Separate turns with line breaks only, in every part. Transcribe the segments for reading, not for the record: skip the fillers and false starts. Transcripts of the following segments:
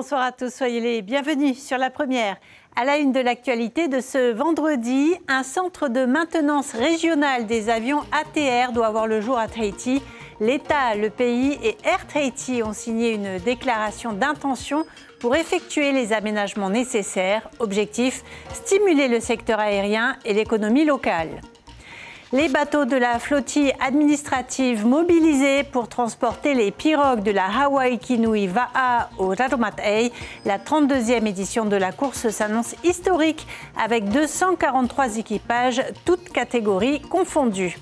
Bonsoir à tous, soyez les bienvenus sur La Première. À la une de l'actualité de ce vendredi, un centre de maintenance régional des avions ATR doit voir le jour à Tahiti. L'État, le pays et Air Tahiti ont signé une déclaration d'intention pour effectuer les aménagements nécessaires. Objectif, stimuler le secteur aérien et l'économie locale. Les bateaux de la flottille administrative mobilisés pour transporter les pirogues de la Hawaii Kinui Va'a au Raromat'ei. La 32e édition de la course s'annonce historique avec 243 équipages, toutes catégories confondues.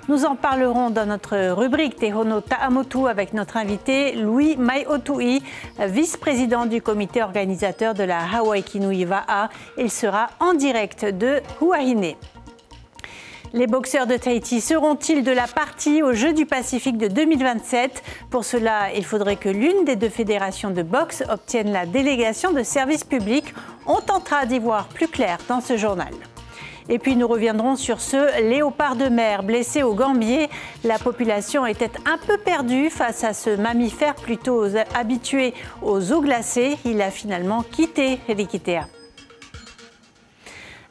Nous en parlerons dans notre rubrique Tehono Ta'amotu avec notre invité Louis Maiotui, vice-président du comité organisateur de la Hawaii Kinui Va'a. Il sera en direct de Huahine. Les boxeurs de Tahiti seront-ils de la partie aux Jeux du Pacifique de 2027 ? Pour cela, il faudrait que l'une des deux fédérations de boxe obtienne la délégation de service public. On tentera d'y voir plus clair dans ce journal. Et puis nous reviendrons sur ce léopard de mer blessé au gambier. La population était un peu perdue face à ce mammifère plutôt habitué aux eaux glacées. Il a finalement quitté Rikitea.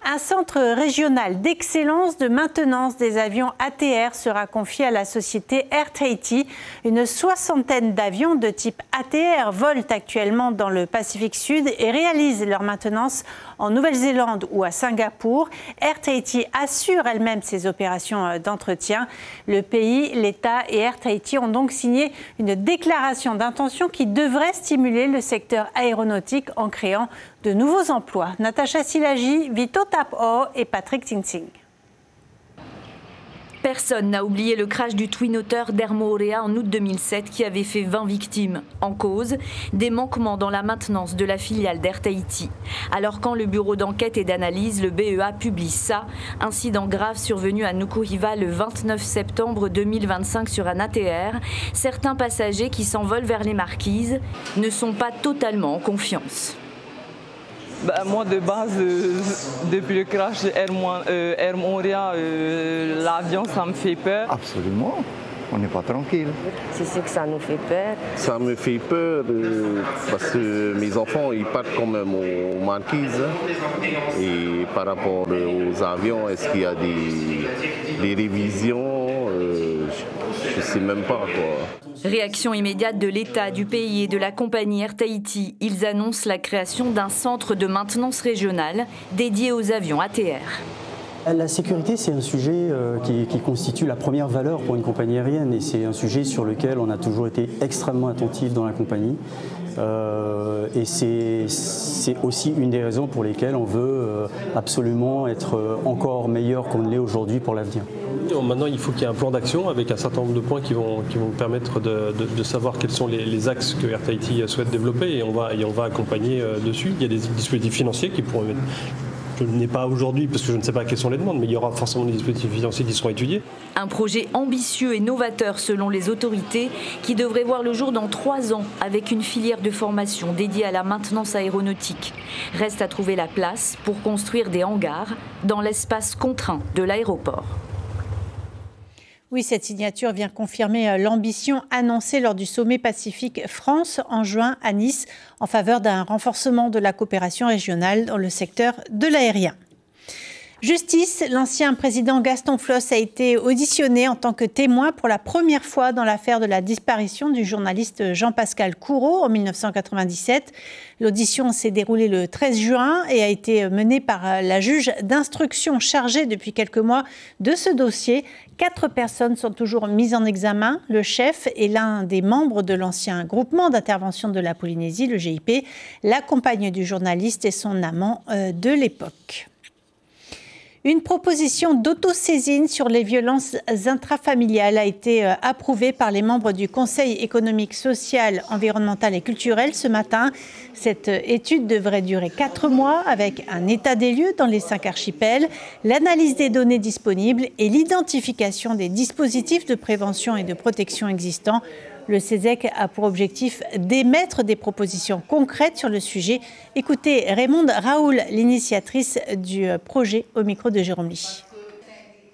Un centre régional d'excellence de maintenance des avions ATR sera confié à la société Air Tahiti. Une soixantaine d'avions de type ATR volent actuellement dans le Pacifique Sud et réalisent leur maintenance en Nouvelle-Zélande ou à Singapour. Air Tahiti assure elle-même ses opérations d'entretien. Le pays, l'État et Air Tahiti ont donc signé une déclaration d'intention qui devrait stimuler le secteur aéronautique en créant de nouveaux emplois. Natacha Silagi, Vito Tap'o et Patrick Tinsing.
Personne n'a oublié le crash du Twin Otter d'Air Moorea en août 2007 qui avait fait 20 victimes. En cause, des manquements dans la maintenance de la filiale d'Air Tahiti. Alors quand le bureau d'enquête et d'analyse, le BEA, publie ça, incident grave survenu à Nukuhiva le 29 septembre 2025 sur un ATR, certains passagers qui s'envolent vers les Marquises ne sont pas totalement en confiance.
Moi, de base, depuis le crash de Air Moorea, l'avion, ça me fait peur.
Absolument, on n'est pas tranquille.
C'est ce que ça nous fait peur.
Ça me fait peur parce que mes enfants, ils partent quand même aux Marquises. Et par rapport aux avions, est-ce qu'il y a des révisions? Je ne sais même pas, quoi.
Réaction immédiate de l'État, du pays et de la compagnie Air Tahiti. Ils annoncent la création d'un centre de maintenance régional dédié aux avions ATR.
La sécurité, c'est un sujet qui constitue la première valeur pour une compagnie aérienne et c'est un sujet sur lequel on a toujours été extrêmement attentif dans la compagnie. Et c'est aussi une des raisons pour lesquelles on veut absolument être encore meilleur qu'on ne l'est aujourd'hui pour l'avenir.
Maintenant, il faut qu'il y ait un plan d'action avec un certain nombre de points qui vont permettre de savoir quels sont les axes que Air Tahiti souhaite développer et on va accompagner dessus. Il y a des dispositifs financiers qui pourront être... Je n'ai pas aujourd'hui parce que je ne sais pas quelles sont les demandes, mais il y aura forcément des dispositifs financiers qui seront étudiés.
Un projet ambitieux et novateur selon les autorités qui devrait voir le jour dans 3 ans avec une filière de formation dédiée à la maintenance aéronautique. Reste à trouver la place pour construire des hangars dans l'espace contraint de l'aéroport.
Oui, cette signature vient confirmer l'ambition annoncée lors du sommet Pacifique France en juin à Nice en faveur d'un renforcement de la coopération régionale dans le secteur de l'aérien. Justice, l'ancien président Gaston Flosse a été auditionné en tant que témoin pour la première fois dans l'affaire de la disparition du journaliste Jean-Pascal Couraud en 1997. L'audition s'est déroulée le 13 juin et a été menée par la juge d'instruction chargée depuis quelques mois de ce dossier. 4 personnes sont toujours mises en examen. Le chef est l'un des membres de l'ancien groupement d'intervention de la Polynésie, le GIP, la compagne du journaliste et son amant de l'époque. Une proposition d'autosaisine sur les violences intrafamiliales a été approuvée par les membres du Conseil économique, social, environnemental et culturel ce matin. Cette étude devrait durer 4 mois avec un état des lieux dans les 5 archipels, l'analyse des données disponibles et l'identification des dispositifs de prévention et de protection existants. Le CESEC a pour objectif d'émettre des propositions concrètes sur le sujet. Écoutez Raymonde Raoul, l'initiatrice du projet, au micro de Jérôme Ly.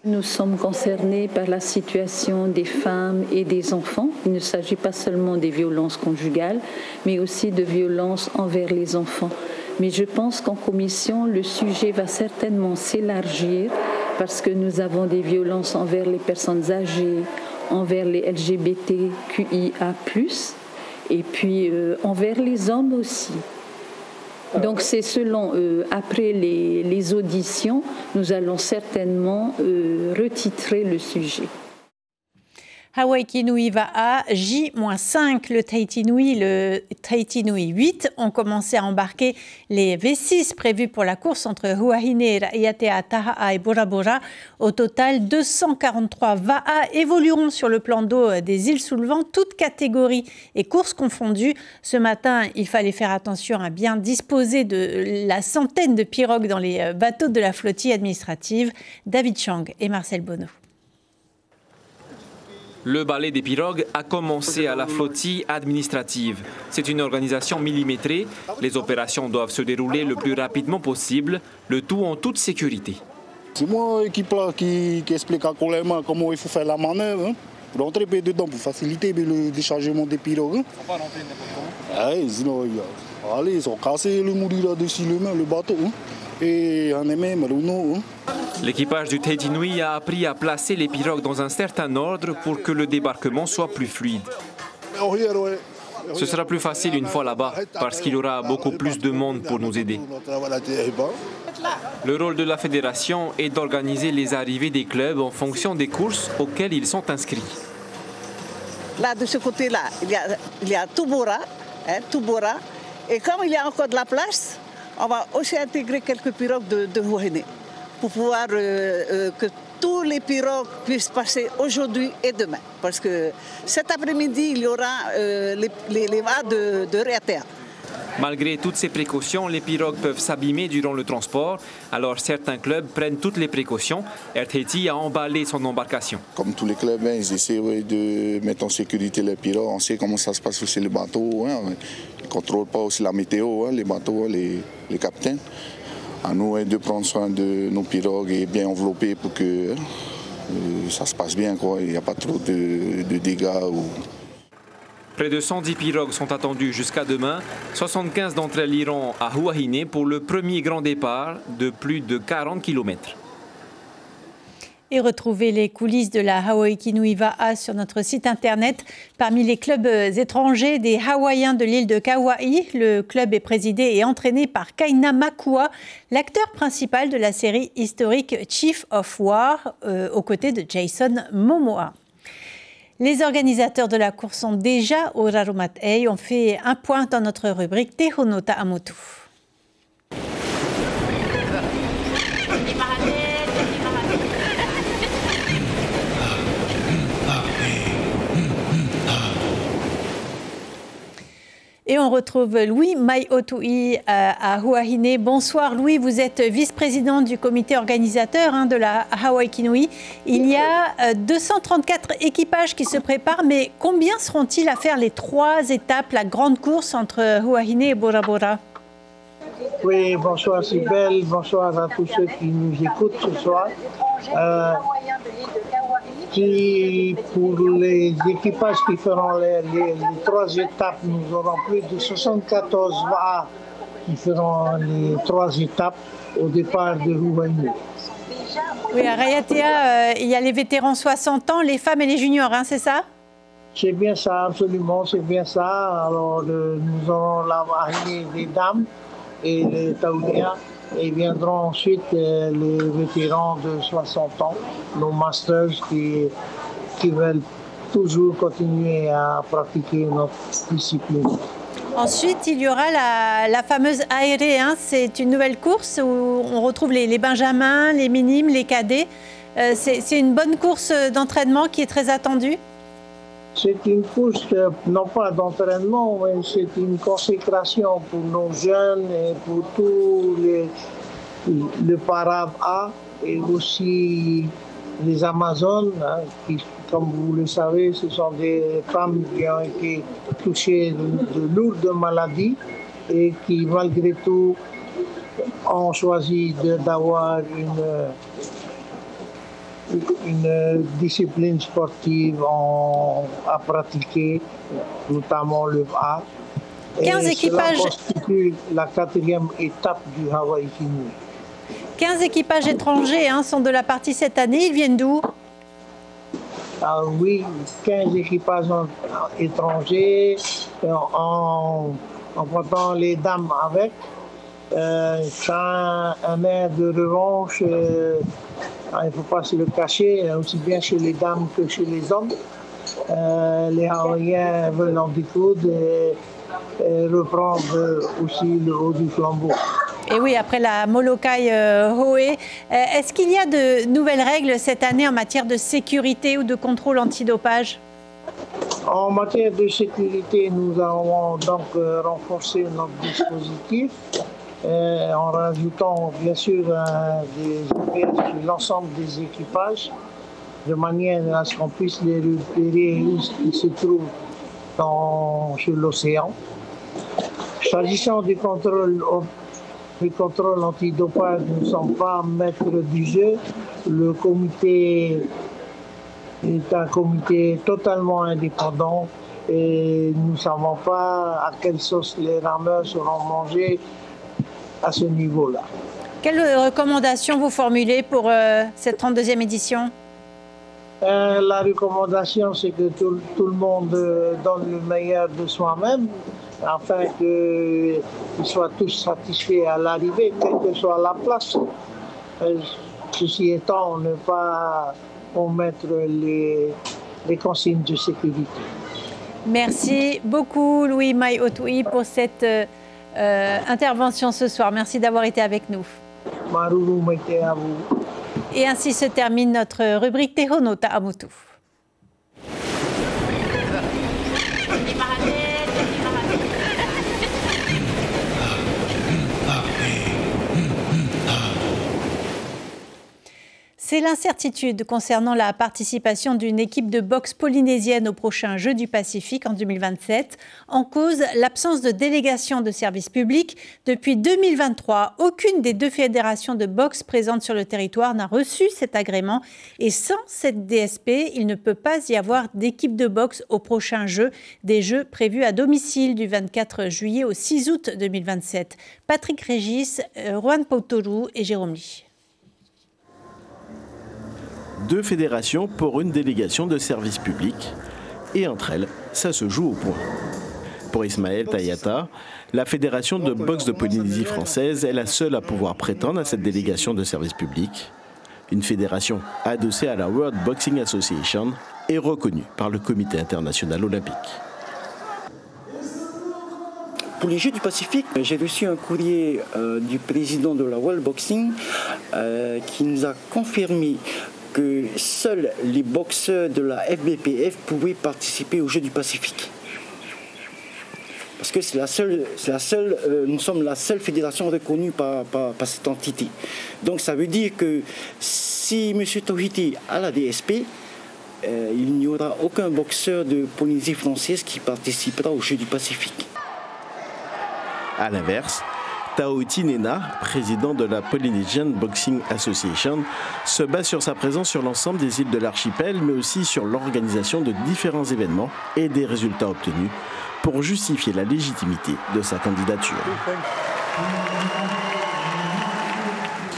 Nous sommes concernés par la situation des femmes et des enfants. Il ne s'agit pas seulement des violences conjugales, mais aussi de violences envers les enfants. Mais je pense qu'en commission, le sujet va certainement s'élargir parce que nous avons des violences envers les personnes âgées, envers les LGBTQIA+, et puis envers les hommes aussi. Donc c'est selon, après les auditions, nous allons certainement retitrer le sujet.
Hawaii Kinui va à J-5, le Tahiti Nui 8 ont commencé à embarquer les V6 prévus pour la course entre Huahine, Raiatea, Taha'a et Bora Bora. Au total, 243 VAA évolueront sur le plan d'eau des îles sous le vent, toutes catégories et courses confondues. Ce matin, il fallait faire attention à bien disposer de la centaine de pirogues dans les bateaux de la flottille administrative. David Chang et Marcel Bonneau.
Le ballet des pirogues a commencé à la flottille administrative. C'est une organisation millimétrée. Les opérations doivent se dérouler le plus rapidement possible, le tout en toute sécurité.
C'est mon équipe là qui explique à Colema comment il faut faire la manœuvre. Hein, pour rentrer dedans, pour faciliter le déchargement des pirogues. Hein. Faut pas rentrer n'importe comment. Sinon, allez, ils ont cassé le mourir là-dessus le bateau. Hein. Et on est même Renault. Hein.
L'équipage du Tahiti Nui a appris à placer les pirogues dans un certain ordre pour que le débarquement soit plus fluide. Ce sera plus facile une fois là-bas, parce qu'il y aura beaucoup plus de monde pour nous aider. Le rôle de la fédération est d'organiser les arrivées des clubs en fonction des courses auxquelles ils sont inscrits.
Là, de ce côté-là, il y a Tubora, et comme il y a encore de la place, on va aussi intégrer quelques pirogues de Huahine pour pouvoir que tous les pirogues puissent passer aujourd'hui et demain. Parce que cet après-midi, il y aura les vas de Raiatea.
Malgré toutes ces précautions, les pirogues peuvent s'abîmer durant le transport. Alors certains clubs prennent toutes les précautions. Air Tahiti a emballé son embarcation.
Comme tous les clubs, ils essaient de mettre en sécurité les pirogues. On sait comment ça se passe aussi les bateaux. Hein. Ils ne contrôlent pas aussi la météo, les bateaux, les capitaines. À nous de prendre soin de nos pirogues et bien envelopper pour que ça se passe bien. Il n'y a pas trop de dégâts.
Près de 110 pirogues sont attendues jusqu'à demain. 75 d'entre elles iront à Huahine pour le premier grand départ de plus de 40 km.
Et retrouvez les coulisses de la Hawaii Kinui Va'a sur notre site internet. Parmi les clubs étrangers des Hawaïens de l'île de Kauai, le club est présidé et entraîné par Kaina Makua, l'acteur principal de la série historique Chief of War, aux côtés de Jason Momoa. Les organisateurs de la course sont déjà au Raromatei. On fait un point dans notre rubrique Tehono Ta'amotu. Et on retrouve Louis Mai-Otui à Huahine. Bonsoir Louis, vous êtes vice-président du comité organisateur de la Hawaii Kinui. Il y a 234 équipages qui se préparent, mais combien seront-ils à faire les 3 étapes, la grande course entre Huahine et Bora Bora?
Oui, bonsoir Sybelle, bonsoir à tous ceux qui nous écoutent ce soir. Pour les équipages qui feront les 3 étapes, nous aurons plus de 74 VAA qui feront les 3 étapes au départ de Huahine.
Oui, à Raiatea, il y a les vétérans 60 ans, les femmes et les juniors, c'est ça?
C'est bien ça, absolument, c'est bien ça. Alors, nous aurons la Wahine des dames et les Taoudia. Et viendront ensuite les vétérans de 60 ans, nos masters qui veulent toujours continuer à pratiquer notre discipline.
Ensuite, il y aura la fameuse aérée. C'est une nouvelle course où on retrouve les benjamins, les minimes, les cadets. C'est une bonne course d'entraînement qui est très attendue.
C'est une course, non pas d'entraînement, mais c'est une consécration pour nos jeunes et pour tous le Parab A et aussi les Amazones, qui, comme vous le savez, ce sont des femmes qui ont été touchées de lourdes maladies et qui, malgré tout, ont choisi d'avoir une discipline sportive à pratiquer, notamment le A.
15 équipages.
Cela constitue la 4e étape du Hawaii Kinui.
15 équipages étrangers sont de la partie cette année. Ils viennent d'où?
Oui, 15 équipages étrangers en prenant les dames avec. Ça a un air de revanche, il ne faut pas se le cacher, aussi bien chez les dames que chez les hommes. Les Hawaïens veulent en découdre et reprendre aussi le haut du flambeau.
Et oui, après la Molokai Hoe, est-ce qu'il y a de nouvelles règles cette année en matière de sécurité ou de contrôle antidopage?
En matière de sécurité, nous avons donc renforcé notre dispositif en rajoutant bien sûr des GPS sur l'ensemble des équipages de manière à ce qu'on puisse les repérer où ils se trouvent sur l'océan. S'agissant du contrôle antidopage, nous ne sommes pas maîtres du jeu. Le comité est un comité totalement indépendant et nous ne savons pas à quelle sauce les rameurs seront mangés à ce niveau-là.
Quelles recommandations vous formulez pour cette 32e édition?
La recommandation, c'est que tout le monde donne le meilleur de soi-même afin qu'ils soient tous satisfaits à l'arrivée, quelle que soit la place. Ceci étant, ne pas omettre les consignes de sécurité.
Merci beaucoup, Louis Mai-Otui, pour cette intervention ce soir. Merci d'avoir été avec nous.
Maruru Maite à vous.
Et ainsi se termine notre rubrique Tehono Ta'amotu. C'est l'incertitude concernant la participation d'une équipe de boxe polynésienne aux prochains Jeux du Pacifique en 2027. En cause, l'absence de délégation de service public. Depuis 2023, aucune des 2 fédérations de boxe présentes sur le territoire n'a reçu cet agrément. Et sans cette DSP, il ne peut pas y avoir d'équipe de boxe aux prochains Jeux, des Jeux prévus à domicile du 24 juillet au 6 août 2027. Patrick Régis, Juan Pautoru et Jérôme Lee.
2 fédérations pour une délégation de service public. Et entre elles, ça se joue au point. Pour Ismaël Tayata, la fédération de boxe de Polynésie française est la seule à pouvoir prétendre à cette délégation de service public. Une fédération adossée à la World Boxing Association et reconnue par le Comité international olympique.
Pour les Jeux du Pacifique, j'ai reçu un courrier du président de la World Boxing qui nous a confirmé que seuls les boxeurs de la FBPF pouvaient participer aux Jeux du Pacifique. Parce que nous sommes la seule fédération reconnue par cette entité. Donc ça veut dire que si M. Tohiti a la DSP, il n'y aura aucun boxeur de Polynésie française qui participera aux Jeux du Pacifique.
A l'inverse, Taoti Nena, président de la Polynesian Boxing Association, se base sur sa présence sur l'ensemble des îles de l'archipel, mais aussi sur l'organisation de différents événements et des résultats obtenus pour justifier la légitimité de sa candidature.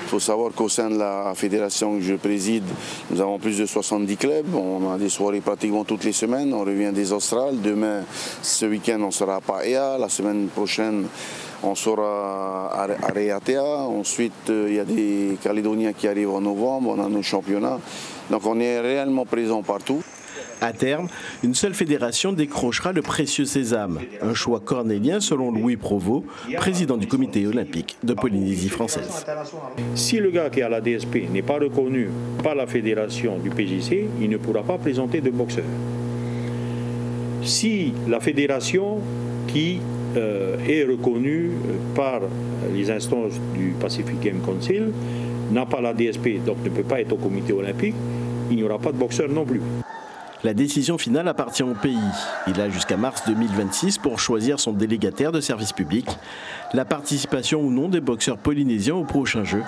Il faut savoir qu'au sein de la fédération que je préside, nous avons plus de 70 clubs. On a des soirées pratiquement toutes les semaines. On revient des Australes. Demain, ce week-end, on sera à Paia. La semaine prochaine, on sera à Reatea. Ensuite, il y a des Calédoniens qui arrivent en novembre. On a nos championnats. Donc on est réellement présent partout.
À terme, une seule fédération décrochera le précieux sésame, un choix cornélien selon Louis Provost, président du comité olympique de Polynésie française.
Si le gars qui a la DSP n'est pas reconnu par la fédération du PJC, il ne pourra pas présenter de boxeur. Si la fédération qui est reconnue par les instances du Pacific Game Council n'a pas la DSP, donc ne peut pas être au comité olympique, il n'y aura pas de boxeur non plus.
La décision finale appartient au pays. Il a jusqu'à mars 2026 pour choisir son délégataire de service public. La participation ou non des boxeurs polynésiens au prochain jeu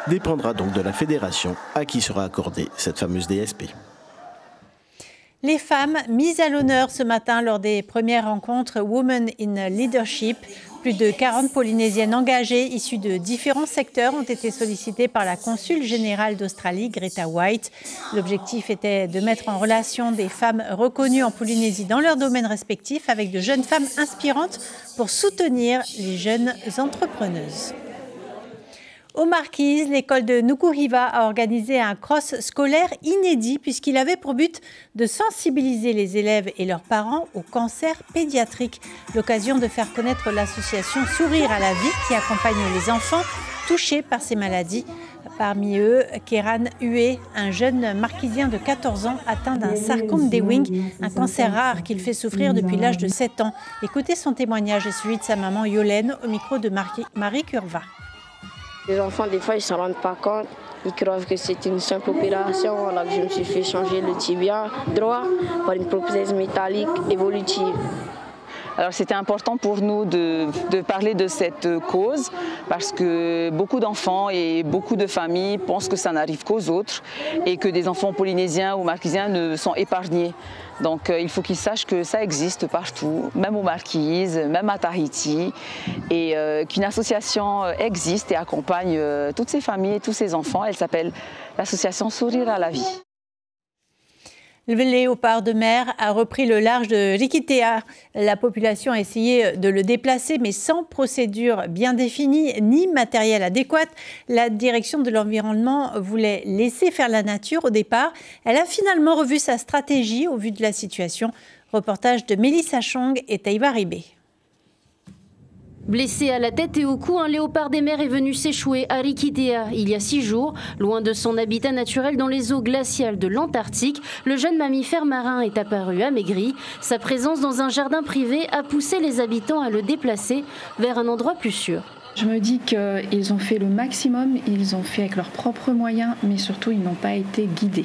dépendra donc de la fédération à qui sera accordée cette fameuse DSP.
Les femmes mises à l'honneur ce matin lors des premières rencontres Women in Leadership. Plus de 40 Polynésiennes engagées, issues de différents secteurs, ont été sollicitées par la consul générale d'Australie, Greta White. L'objectif était de mettre en relation des femmes reconnues en Polynésie dans leurs domaines respectifs avec de jeunes femmes inspirantes pour soutenir les jeunes entrepreneuses. Aux Marquises, l'école de Nukuhiva a organisé un cross scolaire inédit puisqu'il avait pour but de sensibiliser les élèves et leurs parents au cancer pédiatrique. L'occasion de faire connaître l'association Sourire à la vie qui accompagne les enfants touchés par ces maladies. Parmi eux, Kéran Hué, un jeune marquisien de 14 ans atteint d'un sarcome d'Ewing, un cancer rare qu'il fait souffrir depuis l'âge de 7 ans. Écoutez son témoignage et celui de sa maman Yolène au micro de Marie Curva.
Les enfants, des fois, ils ne s'en rendent pas compte. Ils croient que c'est une simple opération. Alors que je me suis fait changer le tibia droit par une prothèse métallique évolutive.
Alors c'était important pour nous de parler de cette cause parce que beaucoup d'enfants et beaucoup de familles pensent que ça n'arrive qu'aux autres et que des enfants polynésiens ou marquisiens ne sont épargnés. Donc il faut qu'ils sachent que ça existe partout, même aux Marquises, même à Tahiti, et qu'une association existe et accompagne toutes ces familles et tous ces enfants. Elle s'appelle l'association Sourire à la vie.
Le léopard de mer a repris le large de Rikitea. La population a essayé de le déplacer, mais sans procédure bien définie ni matériel adéquat. La direction de l'environnement voulait laisser faire la nature au départ. Elle a finalement revu sa stratégie au vu de la situation. Reportage de Mélissa Chong et Taïba Ribé.
Blessé à la tête et au cou, un léopard des mers est venu s'échouer à Rikitea il y a 6 jours. Loin de son habitat naturel dans les eaux glaciales de l'Antarctique, le jeune mammifère marin est apparu amaigri. Sa présence dans un jardin privé a poussé les habitants à le déplacer vers un endroit plus sûr.
Je me dis qu'ils ont fait le maximum, ils ont fait avec leurs propres moyens, mais surtout ils n'ont pas été guidés.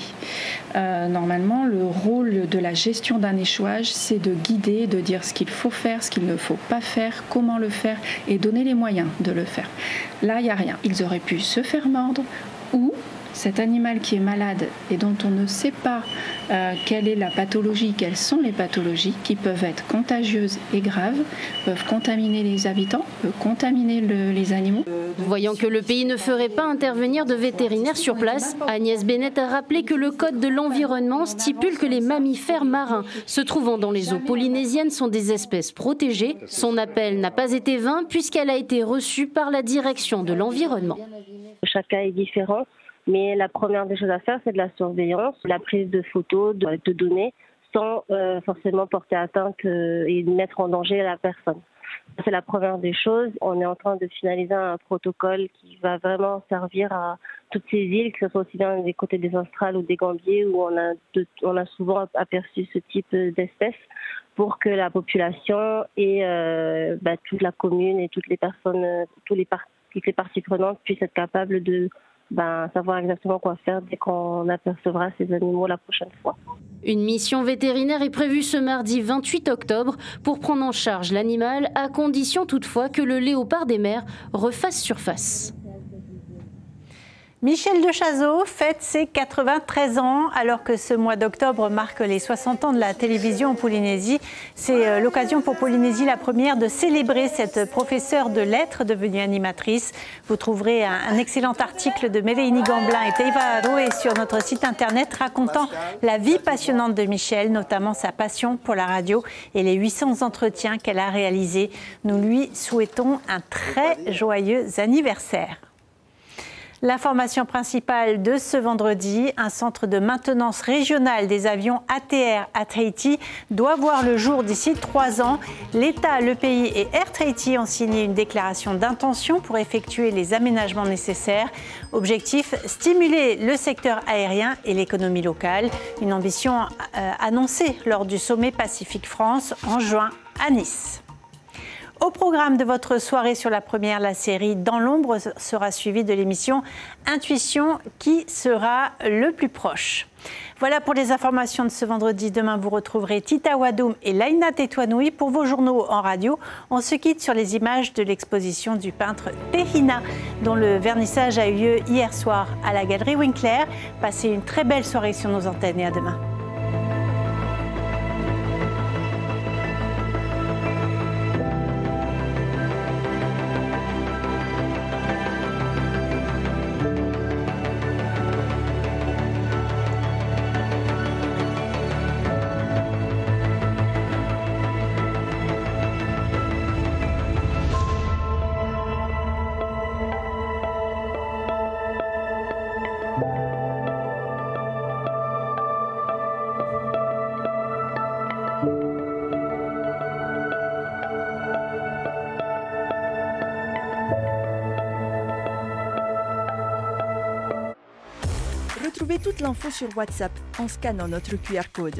Normalement, le rôle de la gestion d'un échouage, c'est de guider, de dire ce qu'il faut faire, ce qu'il ne faut pas faire, comment le faire et donner les moyens de le faire. Là, il n'y a rien. Ils auraient pu se faire mordre ou cet animal qui est malade et dont on ne sait pas quelle est la pathologie, quelles sont les pathologies qui peuvent être contagieuses et graves, peuvent contaminer les habitants, peuvent contaminer les animaux.
Voyant que le pays ne ferait pas intervenir de vétérinaires sur place, Agnès Bennett a rappelé que le Code de l'environnement stipule que les mammifères marins se trouvant dans les eaux polynésiennes sont des espèces protégées. Son appel n'a pas été vain puisqu'elle a été reçue par la direction de l'environnement.
Chaque cas est différent. Mais la première des choses à faire, c'est de la surveillance, la prise de photos, de données, sans forcément porter atteinte et mettre en danger la personne. C'est la première des choses. On est en train de finaliser un protocole qui va vraiment servir à toutes ces îles, que ce soit aussi bien des côtés des Australes ou des Gambiers, où on a souvent aperçu ce type d'espèces, pour que la population et toute la commune et toutes les personnes, toutes les parties prenantes puissent être capables de savoir exactement quoi faire dès qu'on apercevra ces animaux la prochaine fois.
Une mission vétérinaire est prévue ce mardi 28 octobre pour prendre en charge l'animal, à condition toutefois que le léopard des mers refasse surface.
Michel de Chazeau fête ses 93 ans alors que ce mois d'octobre marque les 60 ans de la télévision en Polynésie. C'est l'occasion pour Polynésie la première de célébrer cette professeure de lettres devenue animatrice. Vous trouverez un excellent article de Méléini Gamblin et Teiva Aroé sur notre site internet racontant la vie passionnante de Michel, notamment sa passion pour la radio et les 800 entretiens qu'elle a réalisés. Nous lui souhaitons un très joyeux anniversaire. L'information principale de ce vendredi, un centre de maintenance régional des avions ATR à Tahiti doit voir le jour d'ici 3 ans. L'État, le pays et Air Tahiti ont signé une déclaration d'intention pour effectuer les aménagements nécessaires. Objectif, stimuler le secteur aérien et l'économie locale. Une ambition annoncée lors du sommet Pacifique France en juin à Nice. Au programme de votre soirée sur la première, la série Dans l'ombre sera suivie de l'émission Intuition, qui sera le plus proche. Voilà pour les informations de ce vendredi. Demain, vous retrouverez Tita Wadoum et Laïna Tetouanoui pour vos journaux en radio. On se quitte sur les images de l'exposition du peintre Tehina, dont le vernissage a eu lieu hier soir à la Galerie Winkler. Passez une très belle soirée sur nos antennes et à demain.
Retrouvez toute l'info sur WhatsApp en scannant notre QR code.